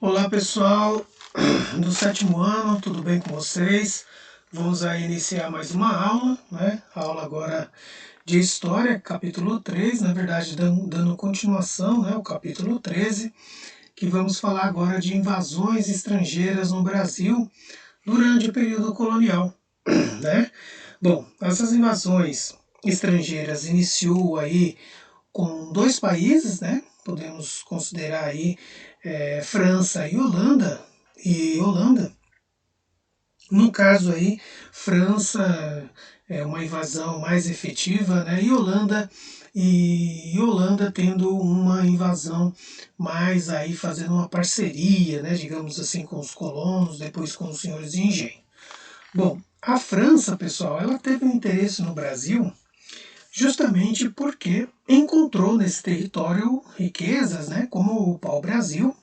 Olá pessoal do sétimo ano, tudo bem com vocês? Vamos aí iniciar mais uma aula, né? A aula agora de História, capítulo 3, na verdade dando continuação, né? O capítulo 13, que vamos falar agora de invasões estrangeiras no Brasil durante o período colonial, né? Bom, essas invasões estrangeiras iniciou aí com dois países, né? Podemos considerar aí França e Holanda. No caso aí, França é uma invasão mais efetiva, né? E Holanda tendo uma invasão mais aí fazendo uma parceria, né? Digamos assim, com os colonos, depois com os senhores de engenho. Bom, a França, pessoal, ela teve um interesse no Brasil justamente porque encontrou nesse território riquezas, né, como o pau-brasil,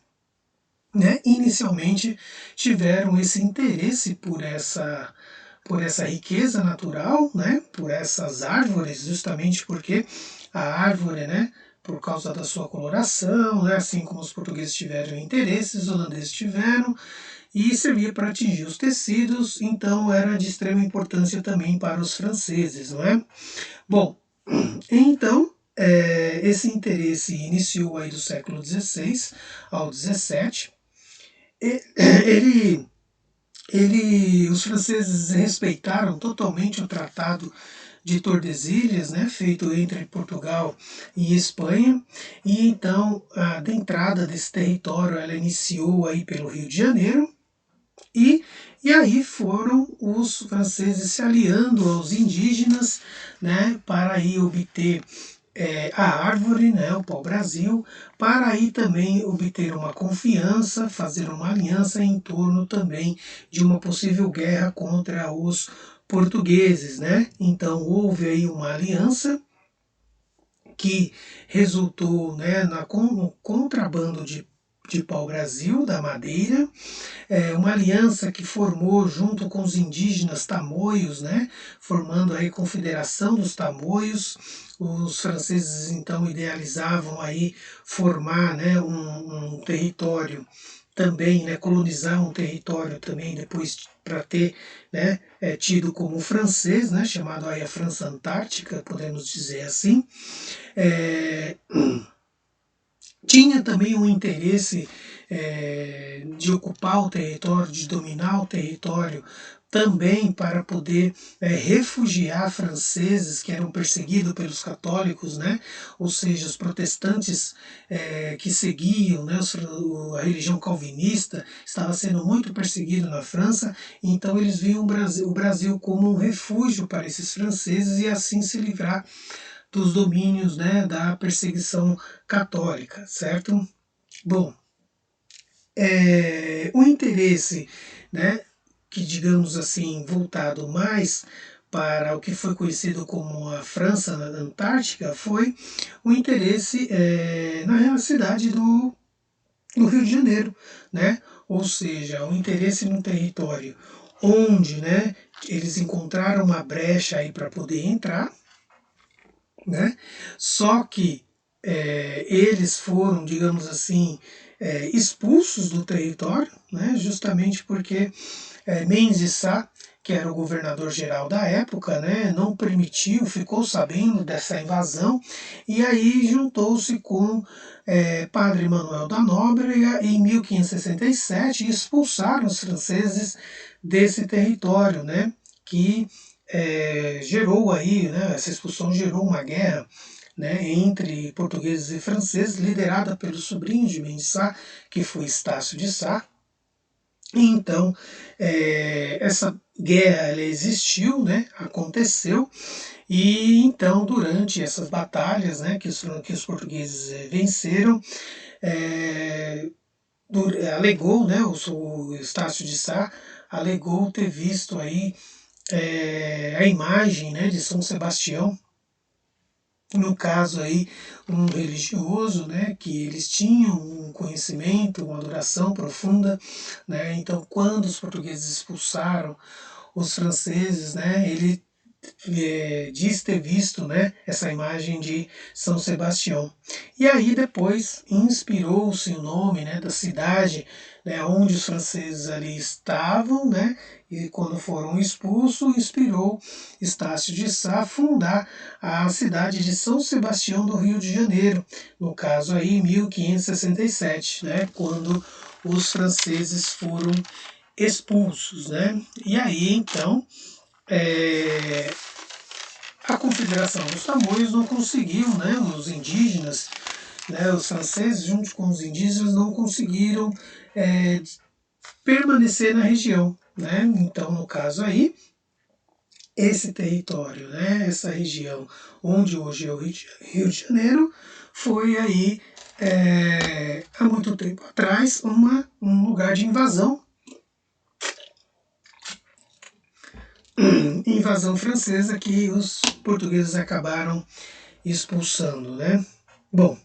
né, inicialmente tiveram esse interesse por essa riqueza natural, né, por essas árvores, justamente porque a árvore, né, por causa da sua coloração, né, assim como os portugueses tiveram interesse, os holandeses tiveram, e servia para atingir os tecidos, então era de extrema importância também para os franceses, não é? Bom, então, esse interesse iniciou aí do século XVI ao XVII. Ele, os franceses respeitaram totalmente o Tratado de Tordesilhas, né, feito entre Portugal e Espanha, e então a entrada desse território ela iniciou aí pelo Rio de Janeiro, e aí foram os franceses se aliando aos indígenas, né, para aí obter a árvore, né, o pau-brasil, para aí também obter uma confiança, fazer uma aliança em torno também de uma possível guerra contra os portugueses, né? Então houve aí uma aliança que resultou, né, no contrabando de pau-brasil, da madeira, uma aliança que formou junto com os indígenas tamoios, né, formando aí a Confederação dos Tamoios. Os franceses então idealizavam aí formar, né, um território também, né, colonizar um território também depois para ter, né, tido como francês, né, chamado aí a França Antártica, podemos dizer assim. É, Tinha também um interesse de ocupar o território, de dominar o território, também para poder refugiar franceses que eram perseguidos pelos católicos, né? Ou seja, os protestantes que seguiam, né, a religião calvinista estava sendo muito perseguido na França, então eles viam o Brasil como um refúgio para esses franceses e assim se livrar dos domínios, né, da perseguição católica, certo? Bom, o interesse, né, que digamos assim, voltado mais para o que foi conhecido como a França na Antártica, foi o interesse na cidade do Rio de Janeiro, né? Ou seja, o interesse no território onde, né, eles encontraram uma brecha aí para poder entrar, né? Só que eles foram, digamos assim, expulsos do território, né? Justamente porque Mendes Sá, que era o governador-geral da época, né, não permitiu, ficou sabendo dessa invasão, e aí juntou-se com Padre Manuel da Nóbrega em 1567 e expulsaram os franceses desse território, né, que gerou aí, né, essa expulsão gerou uma guerra, né, entre portugueses e franceses, liderada pelo sobrinho de Mendes Sá, que foi Estácio de Sá. Então, essa guerra ela existiu, né, aconteceu, e então durante essas batalhas, né, que os portugueses venceram, é, alegou, né, o Estácio de Sá alegou ter visto aí a imagem, né, de São Sebastião, no caso aí um religioso, né, que eles tinham um conhecimento, uma adoração profunda, né, então quando os portugueses expulsaram os franceses, né, ele diz ter visto, né, essa imagem de São Sebastião. E aí depois inspirou-se o nome, né, da cidade, né, onde os franceses ali estavam, né, e quando foram expulsos, inspirou Estácio de Sá a fundar a cidade de São Sebastião do Rio de Janeiro, no caso aí em 1567, né, quando os franceses foram expulsos, né? E aí então a Confederação dos Tamoios não conseguiu, né? Os indígenas, né? Os franceses junto com os indígenas não conseguiram permanecer na região, né? Então no caso aí esse território, né? Essa região onde hoje é o Rio de Janeiro foi aí há muito tempo atrás um lugar de invasão francesa que os portugueses acabaram expulsando, né? Bom,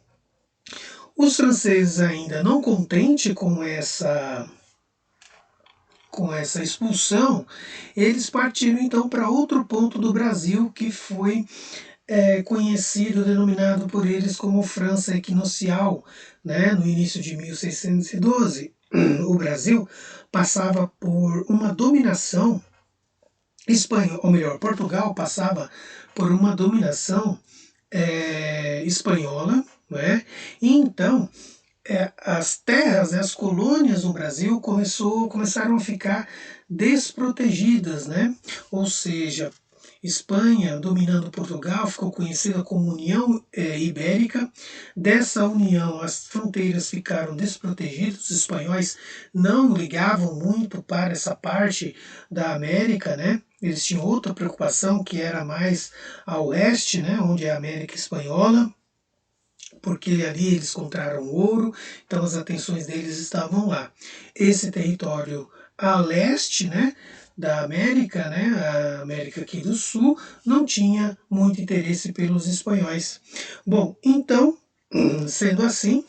os franceses ainda não contente com essa expulsão, eles partiram então para outro ponto do Brasil que foi conhecido, denominado por eles como França Equinocial, né? No início de 1612, o Brasil passava por uma dominação espanhola, ou melhor, Portugal passava por uma dominação espanhola, né? E então as terras, né, as colônias no Brasil começaram a ficar desprotegidas, né? Ou seja, Espanha dominando Portugal ficou conhecida como União Ibérica. Dessa união, as fronteiras ficaram desprotegidas. Os espanhóis não ligavam muito para essa parte da América, né? Eles tinham outra preocupação que era mais a oeste, né, onde é a América Espanhola, porque ali eles encontraram ouro, então as atenções deles estavam lá. Esse território a leste, né, da América, né, a América aqui do Sul, não tinha muito interesse pelos espanhóis. Bom, então, sendo assim,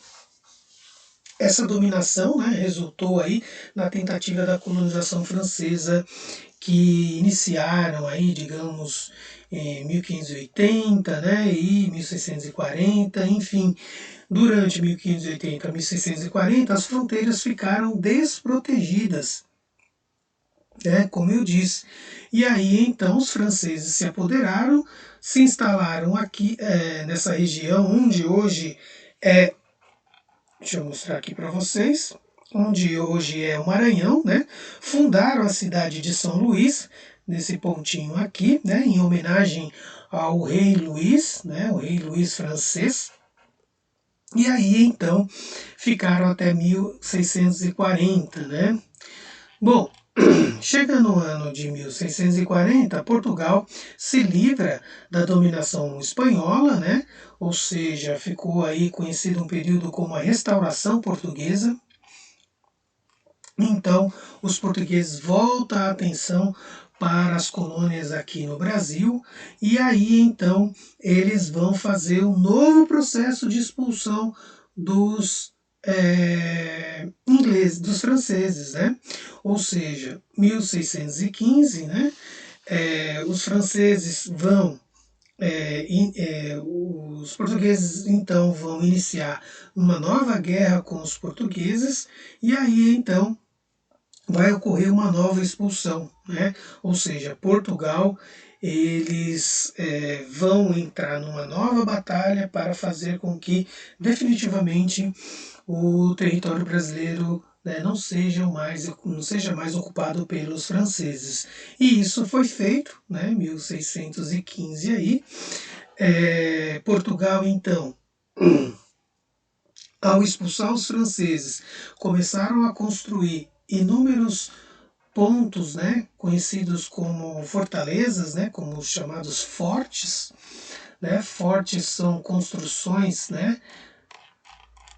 essa dominação, né, resultou aí na tentativa da colonização francesa que iniciaram aí, digamos, em 1580, né, e 1640, enfim, durante 1580 a 1640 as fronteiras ficaram desprotegidas, né, como eu disse. E aí então os franceses se apoderaram, se instalaram aqui nessa região onde hoje é, deixa eu mostrar aqui para vocês, onde hoje é o Maranhão, né? Fundaram a cidade de São Luís, nesse pontinho aqui, né? Em homenagem ao rei Luís, né? O rei Luís francês. E aí então ficaram até 1640, né? Bom, chega no ano de 1640, Portugal se livra da dominação espanhola, né? Ou seja, ficou aí conhecido um período como a Restauração Portuguesa. Então, os portugueses voltam a atenção para as colônias aqui no Brasil, e aí então eles vão fazer um novo processo de expulsão dos ingleses, dos franceses, né? Ou seja, 1615, né? Os franceses vão os portugueses então vão iniciar uma nova guerra com os portugueses, e aí então vai ocorrer uma nova expulsão, né? Ou seja, Portugal eles vão entrar numa nova batalha para fazer com que definitivamente o território brasileiro, né, não seja mais ocupado pelos franceses. E isso foi feito, né, 1615 aí. Portugal então, ao expulsar os franceses, começaram a construir inúmeros pontos, né, conhecidos como fortalezas, né, como os chamados fortes, né? Fortes são construções, né,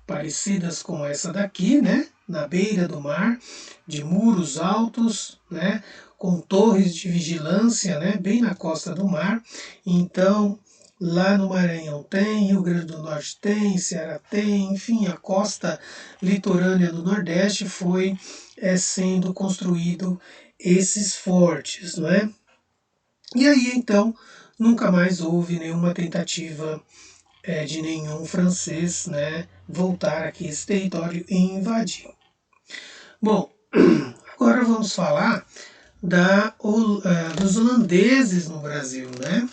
parecidas com essa daqui, né, na beira do mar, de muros altos, né, com torres de vigilância, né, bem na costa do mar. Então, lá no Maranhão tem, Rio Grande do Norte tem, Ceará tem, enfim, a costa litorânea do Nordeste foi sendo construído esses fortes, não é? E aí então nunca mais houve nenhuma tentativa de nenhum francês, né, voltar aqui a esse território e invadir. Bom, agora vamos falar dos holandeses no Brasil, né?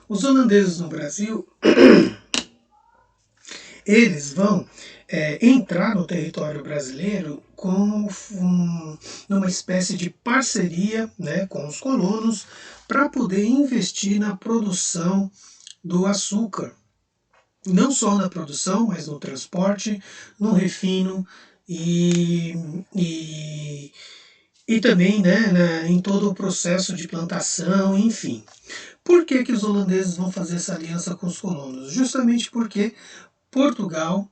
Os holandeses no Brasil, eles vão entrar no território brasileiro como numa espécie de parceria, né, com os colonos para poder investir na produção do açúcar. Não só na produção, mas no transporte, no refino e, e, e também, né, em todo o processo de plantação, enfim. Por que, que os holandeses vão fazer essa aliança com os colonos? Justamente porque Portugal,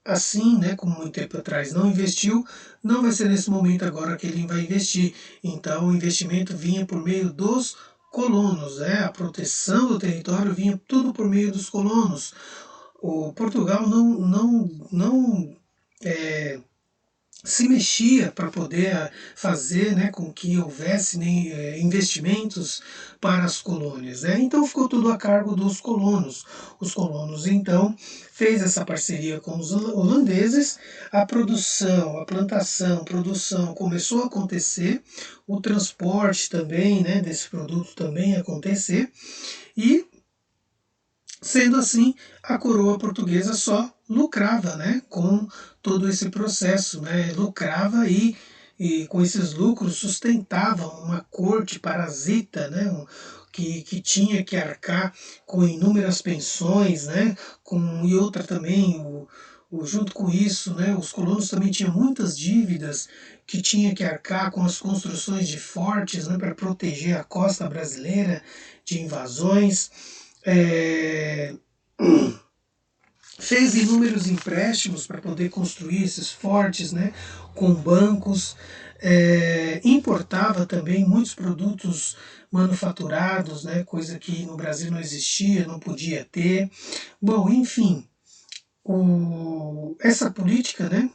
assim, né, como muito tempo atrás não investiu, não vai ser nesse momento agora que ele vai investir. Então o investimento vinha por meio dos colonos, né? A proteção do território vinha tudo por meio dos colonos. O Portugal não é, se mexia para poder fazer, né, com que houvesse investimentos para as colônias, né? Então ficou tudo a cargo dos colonos. Os colonos então fez essa parceria com os holandeses, a produção, a plantação, produção começou a acontecer, o transporte também, né, desse produto também a acontecer e sendo assim, a coroa portuguesa só lucrava, né, com todo esse processo, né, lucrava e com esses lucros sustentava uma corte parasita, né, que tinha que arcar com inúmeras pensões, né, e outra também, junto com isso, né, os colonos também tinham muitas dívidas que tinha que arcar com as construções de fortes, né, para proteger a costa brasileira de invasões. É, fez inúmeros empréstimos para poder construir esses fortes, né, com bancos, importava também muitos produtos manufaturados, né, coisa que no Brasil não existia, não podia ter. Bom, enfim, essa política, né,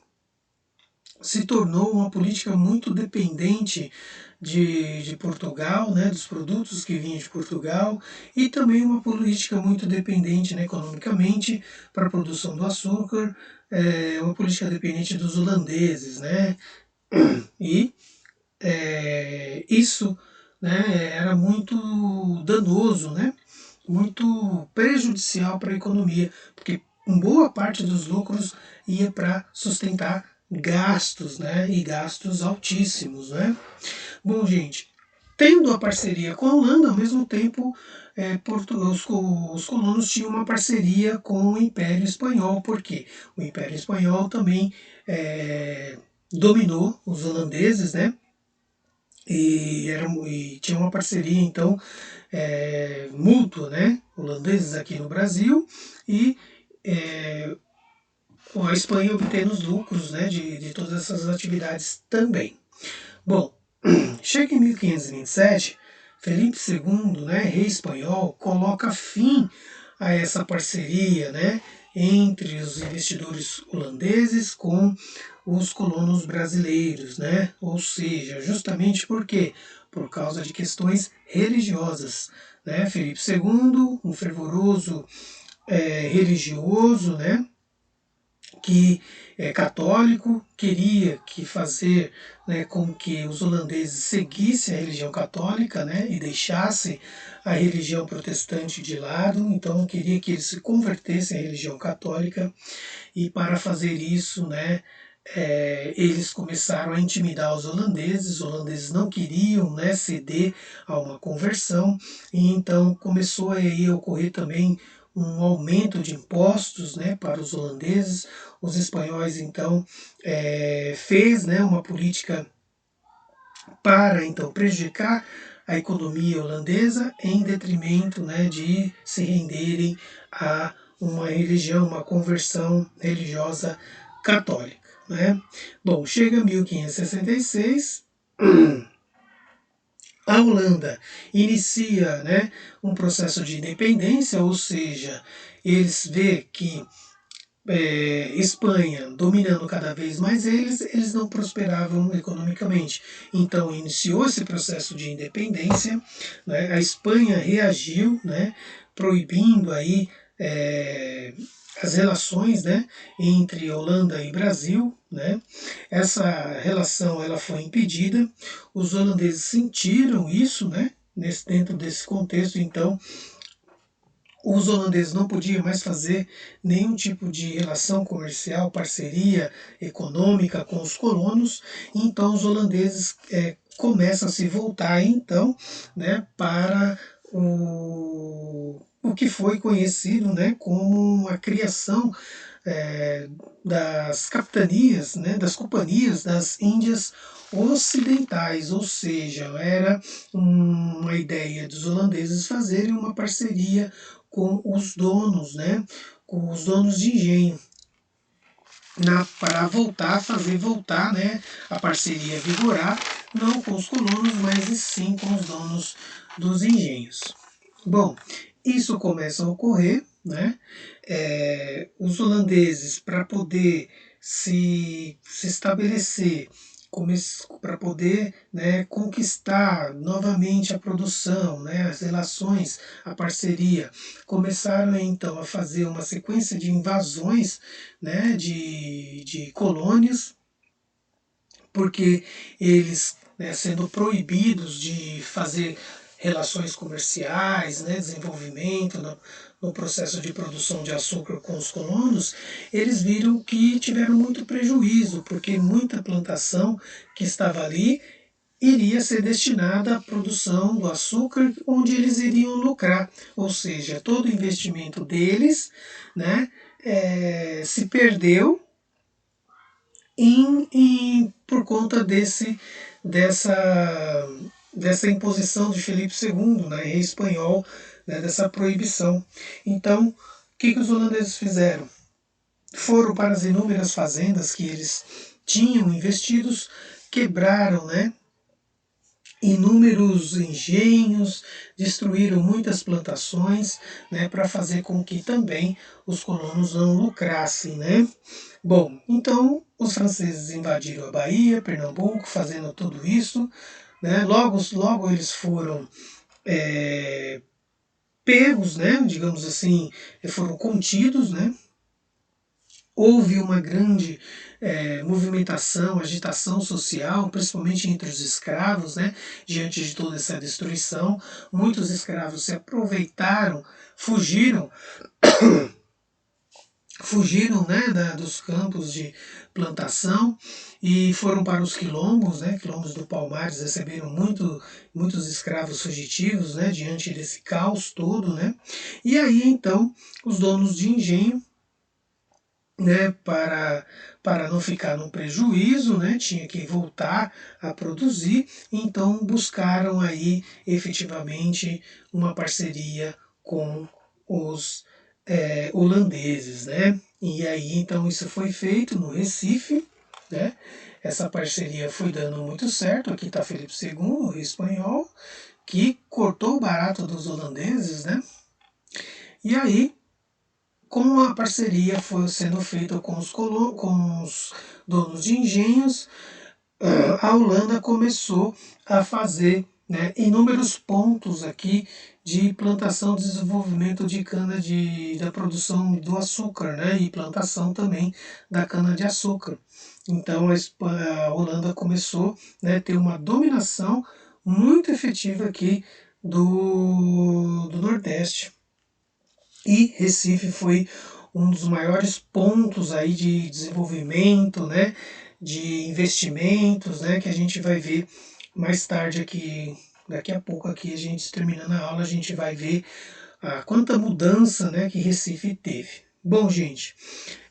se tornou uma política muito dependente de Portugal, né, dos produtos que vinham de Portugal, e também uma política muito dependente, né, economicamente para a produção do açúcar, uma política dependente dos holandeses, né, e isso, né, era muito danoso, né, muito prejudicial para a economia, porque boa parte dos lucros ia para sustentar gastos, né, e gastos altíssimos, né. Bom, gente, tendo a parceria com a Holanda, ao mesmo tempo, os colonos tinham uma parceria com o Império Espanhol, porque o Império Espanhol também dominou os holandeses, né? E tinha uma parceria, então, mútua, né? Holandeses aqui no Brasil e com a Espanha obtendo os lucros, né, de todas essas atividades também. Bom, chega em 1527, Felipe II, né, rei espanhol, coloca fim a essa parceria, né, entre os investidores holandeses com os colonos brasileiros, né? Ou seja, justamente por quê? Por causa de questões religiosas, né? Felipe II, um fervoroso religioso, né? Que é católico, queria que fazer, né, com que os holandeses seguissem a religião católica, né, e deixassem a religião protestante de lado, então queria que eles se convertessem à religião católica e para fazer isso, né, eles começaram a intimidar os holandeses não queriam, né, ceder a uma conversão, e então começou a ocorrer também um aumento de impostos, né, para os holandeses. Os espanhóis então fez, né, uma política para então prejudicar a economia holandesa em detrimento, né, de se renderem a uma religião, uma conversão religiosa católica, né? Bom, chega 1566, a Holanda inicia, né, um processo de independência, ou seja, eles vê que Espanha dominando cada vez mais eles não prosperavam economicamente. Então iniciou esse processo de independência, né? A Espanha reagiu, né? Proibindo aí as relações, né? Entre Holanda e Brasil, né? Essa relação ela foi impedida. Os holandeses sentiram isso, né? Dentro desse contexto, então os holandeses não podiam mais fazer nenhum tipo de relação comercial, parceria econômica com os colonos, então os holandeses começam a se voltar então, né, para o que foi conhecido, né, como a criação das capitanias, né, das companhias das Índias Ocidentais, ou seja, era uma ideia dos holandeses fazerem uma parceria com os donos, né, com os donos de engenho, para fazer voltar, né, a parceria vigorar, não com os colonos, mas sim com os donos dos engenhos. Bom, isso começa a ocorrer, né? Os holandeses, para poder se estabelecer, para poder, né, conquistar novamente a produção, né, as relações, a parceria, começaram então a fazer uma sequência de invasões, né, de colônias, porque eles, né, sendo proibidos de fazer relações comerciais, né, desenvolvimento no processo de produção de açúcar com os colonos, eles viram que tiveram muito prejuízo, porque muita plantação que estava ali iria ser destinada à produção do açúcar, onde eles iriam lucrar, ou seja, todo o investimento deles, né, se perdeu por conta dessa imposição de Felipe II, né, rei espanhol, né, dessa proibição. Então, o que os holandeses fizeram? Foram para as inúmeras fazendas que eles tinham investidos, quebraram, né, inúmeros engenhos, destruíram muitas plantações, né, para fazer com que também os colonos não lucrassem, né? Bom, então os franceses invadiram a Bahia, Pernambuco, fazendo tudo isso, né? Logo eles foram pegos, né? Digamos assim, foram contidos, né? Houve uma grande movimentação, agitação social, principalmente entre os escravos, né, diante de toda essa destruição. Muitos escravos se aproveitaram, fugiram, né, dos campos de plantação e foram para os quilombos, né, quilombos do Palmares, receberam muitos escravos fugitivos, né, diante desse caos todo, né. E aí então os donos de engenho, né, para não ficar no prejuízo, né, tinha que voltar a produzir, então buscaram aí efetivamente uma parceria com os holandeses, né, e aí então isso foi feito no Recife, né, essa parceria foi dando muito certo, aqui está Felipe II, o rei espanhol, que cortou o barato dos holandeses, né, e aí como a parceria foi sendo feita com os donos de engenhos, a Holanda começou a fazer, né, inúmeros pontos aqui de plantação e desenvolvimento de cana da produção do açúcar, né, e plantação também da cana de açúcar. Então a Holanda começou, né, a ter uma dominação muito efetiva aqui do Nordeste. E Recife foi um dos maiores pontos aí de desenvolvimento, né, de investimentos, né, que a gente vai ver mais tarde aqui, daqui a pouco aqui a gente terminando a aula, a gente vai ver quanta mudança, né, que Recife teve. Bom, gente,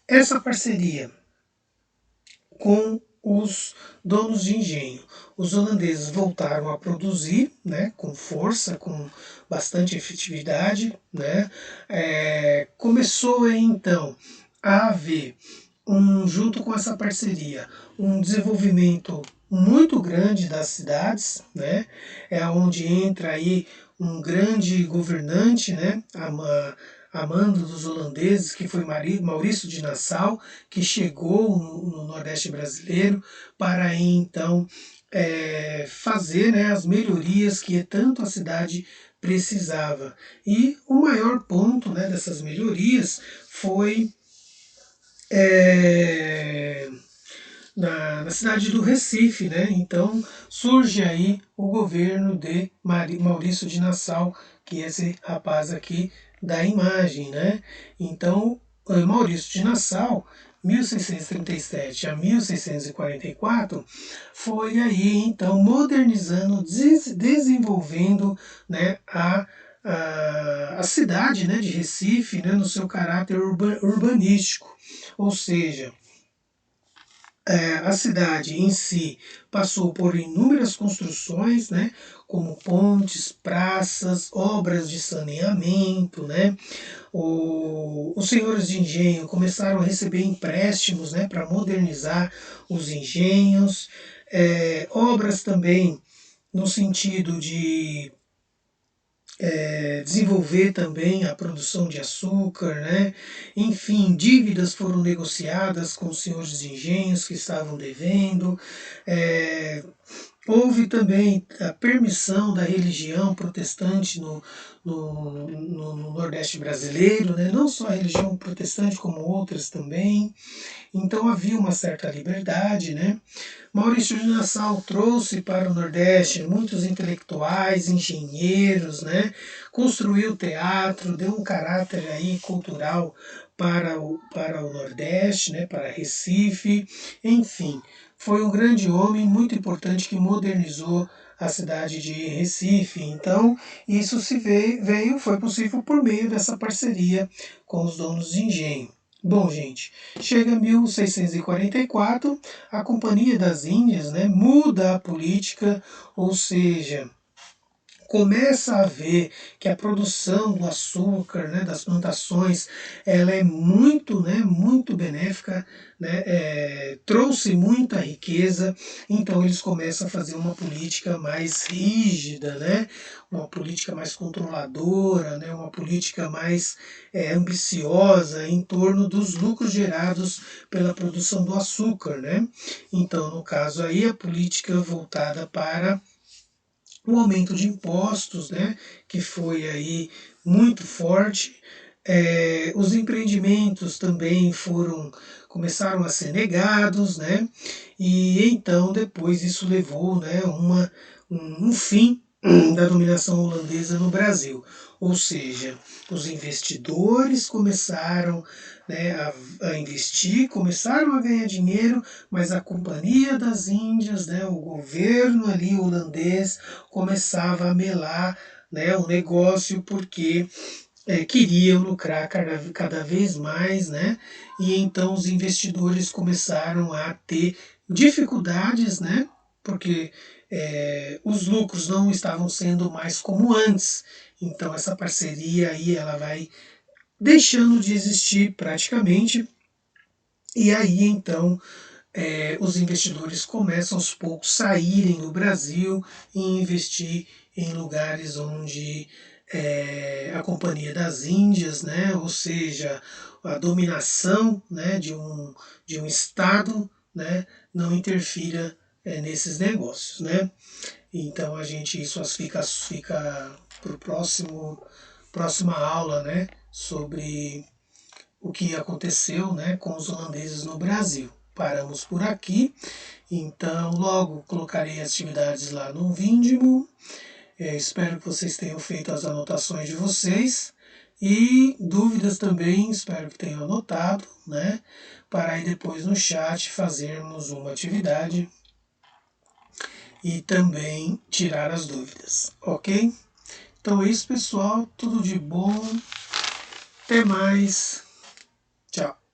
essa parceria com os donos de engenho. Os holandeses voltaram a produzir, né, com força, com bastante efetividade, né. Começou então a haver, junto com essa parceria, um desenvolvimento muito grande das cidades, né, onde entra aí um grande governante, né, a mando dos holandeses, que foi Maurício de Nassau, que chegou no Nordeste brasileiro para aí, então fazer, né, as melhorias que tanto a cidade precisava. E o maior ponto, né, dessas melhorias foi na cidade do Recife, né? Então surge aí o governo de Maurício de Nassau, que é esse rapaz aqui da imagem, né? Então Maurício de Nassau, 1637 a 1644, foi aí então modernizando, desenvolvendo, né, a cidade, né, de Recife, né, no seu caráter urbanístico, ou seja, a cidade em si passou por inúmeras construções, né, como pontes, praças, obras de saneamento, né. Os senhores de engenho começaram a receber empréstimos, né, para modernizar os engenhos, obras também no sentido de desenvolver também a produção de açúcar, né? Enfim, dívidas foram negociadas com os senhores de engenhos que estavam devendo. Houve também a permissão da religião protestante no Nordeste brasileiro, né? Não só a religião protestante, como outras também. Então havia uma certa liberdade, né? Maurício de Nassau trouxe para o Nordeste muitos intelectuais, engenheiros, né? Construiu teatro, deu um caráter aí cultural para o Nordeste, né? Para Recife, enfim. Foi um grande homem, muito importante, que modernizou a cidade de Recife. Então, isso foi possível por meio dessa parceria com os donos de engenho. Bom, gente, chega 1644, a Companhia das Índias, né, muda a política, ou seja, começa a ver que a produção do açúcar, né, das plantações, ela é muito, né, muito benéfica, né, trouxe muita riqueza, então eles começam a fazer uma política mais rígida, né, uma política mais controladora, né, uma política mais ambiciosa em torno dos lucros gerados pela produção do açúcar, né. Então, no caso aí, a política voltada para o aumento de impostos, né, que foi aí muito forte. Os empreendimentos também começaram a ser negados, né, e então depois isso levou, né, um fim da dominação holandesa no Brasil. Ou seja, os investidores começaram, né, a investir, começaram a ganhar dinheiro, mas a Companhia das Índias, né, o governo ali holandês, começava a melar, né, o negócio, porque queriam lucrar cada vez mais, né? E então os investidores começaram a ter dificuldades, né? Porque os lucros não estavam sendo mais como antes. Então essa parceria aí ela vai deixando de existir praticamente. E aí então os investidores começam aos poucos a saírem do Brasil e investir em lugares onde a Companhia das Índias, né, ou seja, a dominação, né, de um Estado, né, não interfira nesses negócios, né. Então isso fica para o próxima aula, né, sobre o que aconteceu, né, com os holandeses no Brasil. Paramos por aqui, então logo colocarei atividades lá no Vindimo. Espero que vocês tenham feito as anotações de vocês e dúvidas também, espero que tenham anotado, né, para aí depois no chat fazermos uma atividade e também tirar as dúvidas, ok? Então é isso, pessoal, tudo de bom, até mais, tchau!